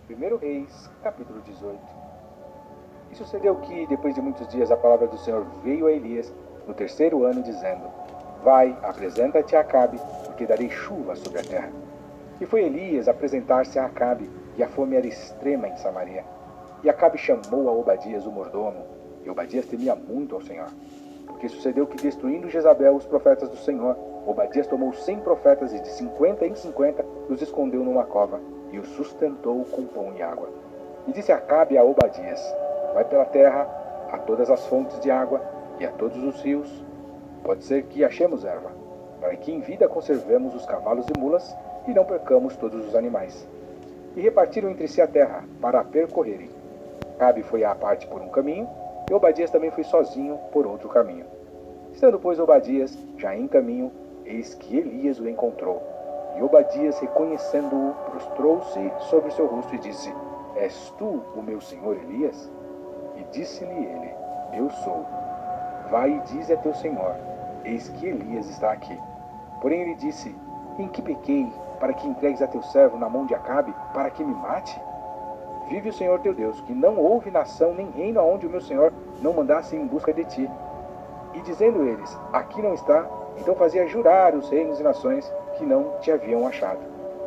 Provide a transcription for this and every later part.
1 Reis, capítulo 18. E sucedeu que, depois de muitos dias, a palavra do Senhor veio a Elias no terceiro ano, dizendo: Vai, apresenta-te a Acabe, porque darei chuva sobre a terra. E foi Elias apresentar-se a Acabe, e a fome era extrema em Samaria. E Acabe chamou a Obadias, o mordomo, e Obadias temia muito ao Senhor. Porque sucedeu que, destruindo Jezabel os profetas do Senhor, Obadias tomou 100 profetas e de 50 em 50 os escondeu numa cova, e os sustentou com pão e água. E disse Acabe a Obadias: Vai pela terra a todas as fontes de água e a todos os rios. Pode ser que achemos erva, para que em vida conservemos os cavalos e mulas e não percamos todos os animais. E repartiram entre si a terra para a percorrerem. Acabe foi à parte por um caminho, e Obadias também foi sozinho por outro caminho. Estando, pois, Obadias já em caminho, eis que Elias o encontrou. E Obadias, reconhecendo-o, prostrou-se sobre o seu rosto e disse: És tu o meu senhor Elias? E disse-lhe ele: Eu sou. Vai e dize a teu senhor: Eis que Elias está aqui. Porém ele disse: Em que pequei, para que entregues a teu servo na mão de Acabe, para que me mate? Vive o Senhor teu Deus, que não houve nação nem reino aonde o meu senhor não mandasse em busca de ti. E dizendo eles: Aqui não está, então fazia jurar os reinos e nações que não te haviam achado.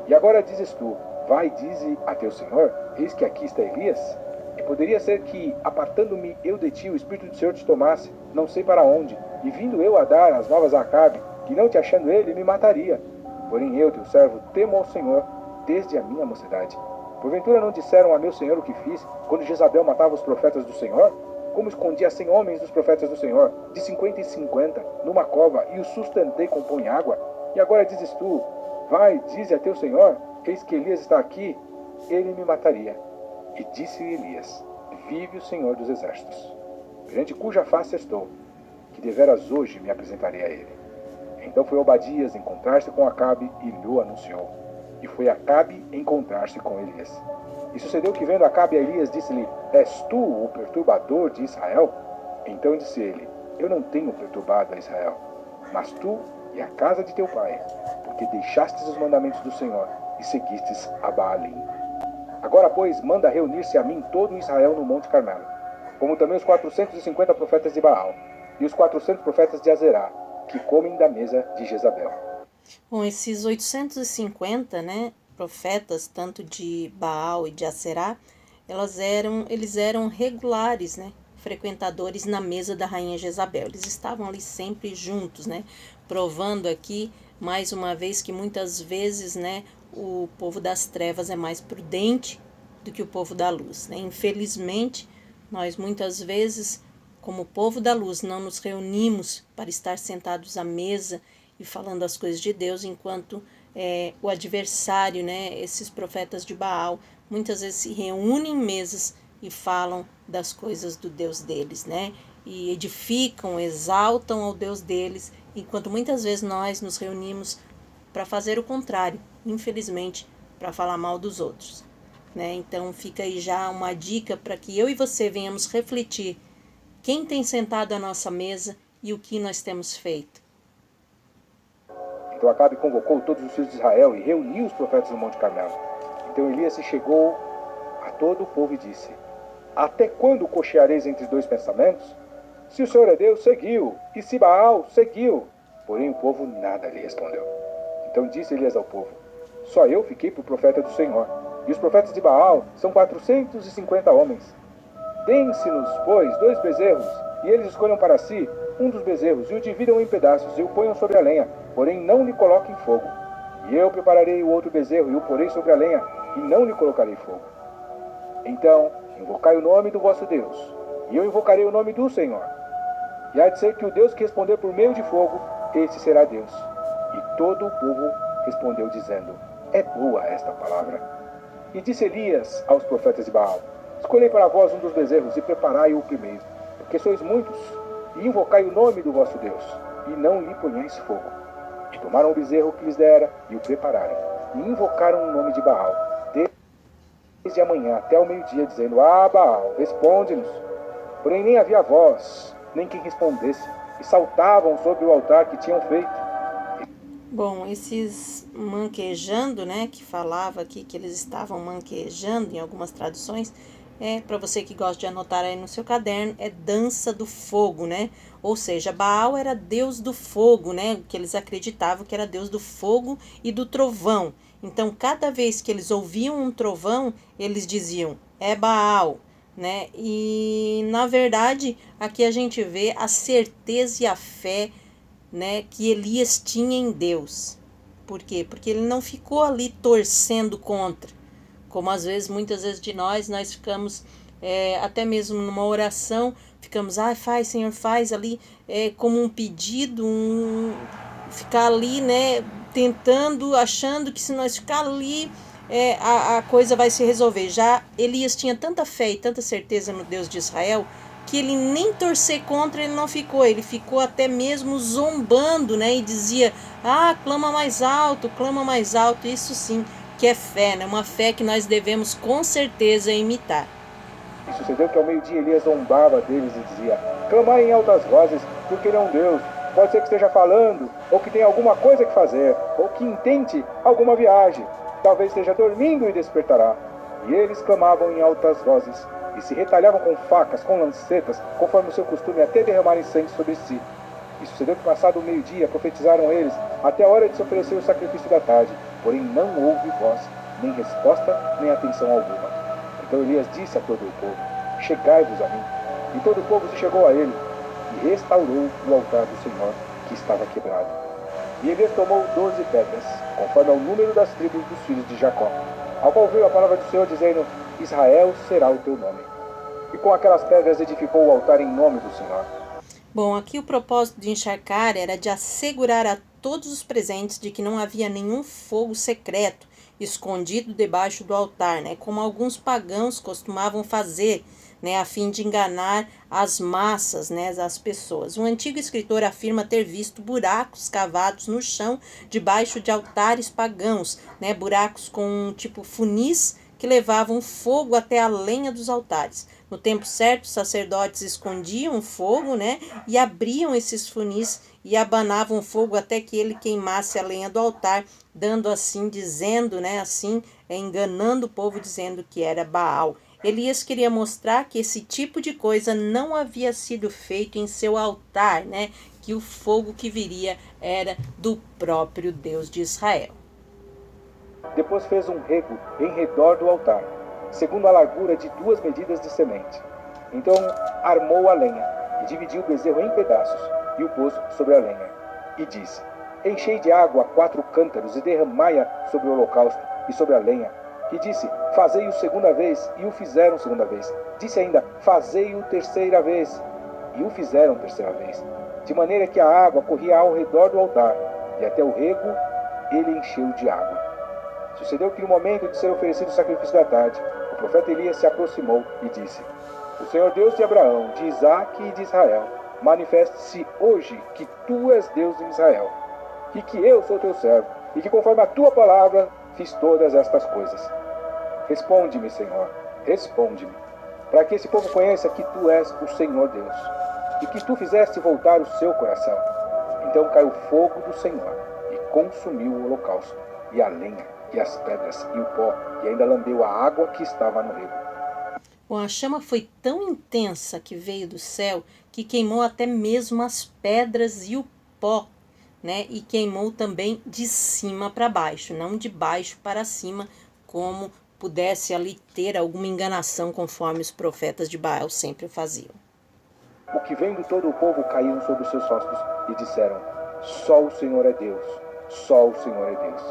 E agora dizes tu: Vai, dize a teu senhor: Eis que aqui está Elias? E poderia ser que, apartando-me eu de ti, o Espírito do Senhor te tomasse, não sei para onde, e vindo eu a dar as novas a Acabe, que não te achando ele, me mataria. Porém eu, teu servo, temo ao Senhor desde a minha mocidade. Porventura não disseram a meu senhor o que fiz, quando Jezabel matava os profetas do Senhor? Como escondi a 100 homens dos profetas do Senhor, de 50 em 50, numa cova, e os sustentei com pão e água? E agora dizes tu: Vai, dize a teu senhor: Eis que Elias está aqui, ele me mataria. E disse Elias: Vive o Senhor dos exércitos, perante cuja face estou, que deveras hoje me apresentarei a ele. Então foi Obadias encontrar-se com Acabe e lhe anunciou. E foi Acabe encontrar-se com Elias. E sucedeu que, vendo Acabe a Elias, disse-lhe: És tu o perturbador de Israel? Então disse ele: Eu não tenho perturbado a Israel, mas tu e a casa de teu pai, porque deixastes os mandamentos do Senhor e seguistes a Baalim. Agora, pois, manda reunir-se a mim todo Israel no Monte Carmelo, como também os 450 profetas de Baal e os 400 profetas de Azerá, que comem da mesa de Jezabel. Bom, esses 850, profetas, tanto de Baal e de Aserá, eles eram regulares, frequentadores na mesa da rainha Jezabel. Eles estavam ali sempre juntos, provando aqui, mais uma vez, que muitas vezes, o povo das trevas é mais prudente do que o povo da luz, Infelizmente, nós muitas vezes, como povo da luz, não nos reunimos para estar sentados à mesa e falando as coisas de Deus, enquanto o adversário, esses profetas de Baal, muitas vezes se reúnem em mesas e falam das coisas do Deus deles, e edificam, exaltam ao Deus deles, enquanto muitas vezes nós nos reunimos para fazer o contrário, infelizmente, para falar mal dos outros. Então fica aí já uma dica para que eu e você venhamos refletir quem tem sentado à nossa mesa e o que nós temos feito. Então Acabe convocou todos os filhos de Israel e reuniu os profetas no Monte Carmelo. Então Elias se chegou a todo o povo e disse: Até quando cocheareis entre dois pensamentos? Se o Senhor é Deus, seguiu, e se Baal, seguiu. Porém o povo nada lhe respondeu. Então disse Elias ao povo: Só eu fiquei por profeta do Senhor, e os profetas de Baal são 450 homens. Deem-se-nos, pois, 2 bezerros, e eles escolham para si um dos bezerros, e o dividam em pedaços, e o ponham sobre a lenha, porém não lhe coloquem fogo. E eu prepararei o outro bezerro, e o porei sobre a lenha, e não lhe colocarei fogo. Então invocai o nome do vosso Deus, e eu invocarei o nome do Senhor. E há de ser que o Deus que responder por meio de fogo, esse será Deus. E todo o povo respondeu, dizendo: É boa esta palavra. E disse Elias aos profetas de Baal: Escolhei para vós um dos bezerros e preparai-o primeiro, porque sois muitos, e invocai o nome do vosso Deus, e não lhe ponhais fogo. E tomaram o bezerro que lhes dera, e o prepararam, e invocaram o nome de Baal, desde a manhã até o meio-dia, dizendo: Baal, responde-nos. Porém nem havia voz, nem quem respondesse, e saltavam sobre o altar que tinham feito. Bom, esses manquejando, né, que falava aqui que eles estavam manquejando em algumas traduções, para você que gosta de anotar aí no seu caderno, é dança do fogo, né? Ou seja, Baal era deus do fogo, né? Que eles acreditavam que era deus do fogo e do trovão. Então, cada vez que eles ouviam um trovão, eles diziam, é Baal, né? E, na verdade, aqui a gente vê a certeza e a fé, né, que Elias tinha em Deus. Por quê? Porque ele não ficou ali torcendo contra, como às vezes, muitas vezes de nós ficamos, até mesmo numa oração, ficamos, faz, Senhor, faz ali, como um pedido, ficar ali, né, tentando, achando que se nós ficar ali, a coisa vai se resolver. Já Elias tinha tanta fé e tanta certeza no Deus de Israel, que ele nem torcer contra ele não ficou, ele ficou até mesmo zombando, né, e dizia, clama mais alto, isso sim, que é fé, né, uma fé que nós devemos com certeza imitar. E sucedeu que ao meio-dia Elias zombava deles e dizia, clamai em altas vozes, porque ele é um Deus. Pode ser que esteja falando, ou que tenha alguma coisa que fazer, ou que intente alguma viagem. Talvez esteja dormindo e despertará. E eles clamavam em altas vozes, e se retalhavam com facas, com lancetas, conforme o seu costume, até derramarem sangue sobre si. E sucedeu que, passado o meio-dia, profetizaram eles, até a hora de se oferecer o sacrifício da tarde. Porém não houve voz, nem resposta, nem atenção alguma. Então Elias disse a todo o povo, chegai-vos a mim. E todo o povo se chegou a ele, e restaurou o altar do Senhor, que estava quebrado. E Elias tomou 12 pedras, conforme ao número das tribos dos filhos de Jacó, ao qual veio a palavra do Senhor, dizendo, Israel será o teu nome. E com aquelas pedras edificou o altar em nome do Senhor. Bom, aqui o propósito de encharcar era de assegurar a todos os presentes de que não havia nenhum fogo secreto escondido debaixo do altar, né, como alguns pagãos costumavam fazer, né, a fim de enganar as massas, né, as pessoas. Um antigo escritor afirma ter visto buracos cavados no chão debaixo de altares pagãos, né, buracos com tipo funis que levavam fogo até a lenha dos altares. No tempo certo, os sacerdotes escondiam o fogo, né, e abriam esses funis e abanavam o fogo até que ele queimasse a lenha do altar, dando assim, dizendo, né, assim, enganando o povo, dizendo que era Baal. Elias queria mostrar que esse tipo de coisa não havia sido feito em seu altar, né, que o fogo que viria era do próprio Deus de Israel. Depois fez um rego em redor do altar, segundo a largura de 2 medidas de semente. Então armou a lenha, e dividiu o bezerro em pedaços, e o pôs sobre a lenha. E disse, enchei de água 4 cântaros, e derramai-a sobre o holocausto e sobre a lenha. E disse, fazei-o segunda vez, e o fizeram segunda vez. Disse ainda, fazei-o terceira vez, e o fizeram terceira vez. De maneira que a água corria ao redor do altar, e até o rego ele encheu de água. Sucedeu que no momento de ser oferecido o sacrifício da tarde, o profeta Elias se aproximou e disse, o Senhor Deus de Abraão, de Isaque e de Israel, manifeste-se hoje que tu és Deus em Israel, e que eu sou teu servo, e que conforme a tua palavra fiz todas estas coisas. Responde-me, Senhor, responde-me, para que esse povo conheça que tu és o Senhor Deus, e que tu fizeste voltar o seu coração. Então caiu o fogo do Senhor, e consumiu o holocausto, e a lenha, e as pedras, e o pó, e ainda lambeu a água que estava no rego. Bom, a chama foi tão intensa que veio do céu, que queimou até mesmo as pedras e o pó, né? E queimou também de cima para baixo, não de baixo para cima, como pudesse ali ter alguma enganação, conforme os profetas de Baal sempre faziam. O que vendo todo o povo caíram sobre os seus rostos e disseram, só o Senhor é Deus, só o Senhor é Deus.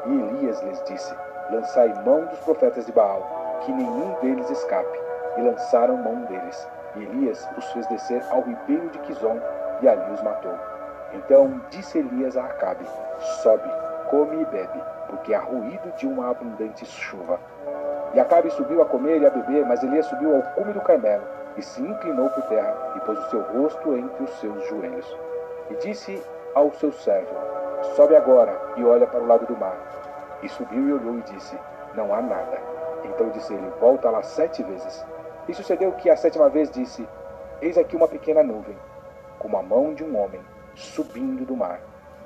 E Elias lhes disse, lançai mão dos profetas de Baal, que nenhum deles escape. E lançaram mão deles. E Elias os fez descer ao ribeiro de Quizon, e ali os matou. Então disse Elias a Acabe, sobe, come e bebe, porque há ruído de uma abundante chuva. E Acabe subiu a comer e a beber, mas Elias subiu ao cume do Carmelo, e se inclinou por terra, e pôs o seu rosto entre os seus joelhos. E disse ao seu servo, sobe agora, e olha para o lado do mar. E subiu e olhou e disse, não há nada. Então disse ele, volta lá 7 vezes. E sucedeu que a 7ª vez disse, eis aqui uma pequena nuvem, como a mão de um homem, subindo do mar.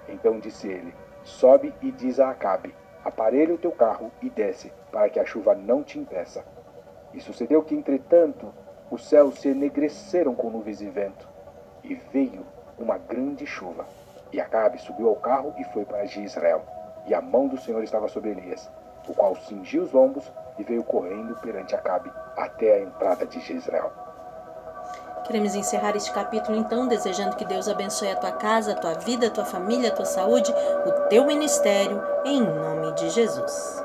Então disse ele, sobe e diz a Acabe: aparelha o teu carro e desce, para que a chuva não te impeça. E sucedeu que, entretanto, os céus se enegreceram com nuvens e vento, e veio uma grande chuva. E Acabe subiu ao carro e foi para Jezreel. E a mão do Senhor estava sobre Elias, o qual cingiu os lombos e veio correndo perante Acabe até a entrada de Jezreel. Queremos encerrar este capítulo, então, desejando que Deus abençoe a tua casa, a tua vida, a tua família, a tua saúde, o teu ministério, em nome de Jesus.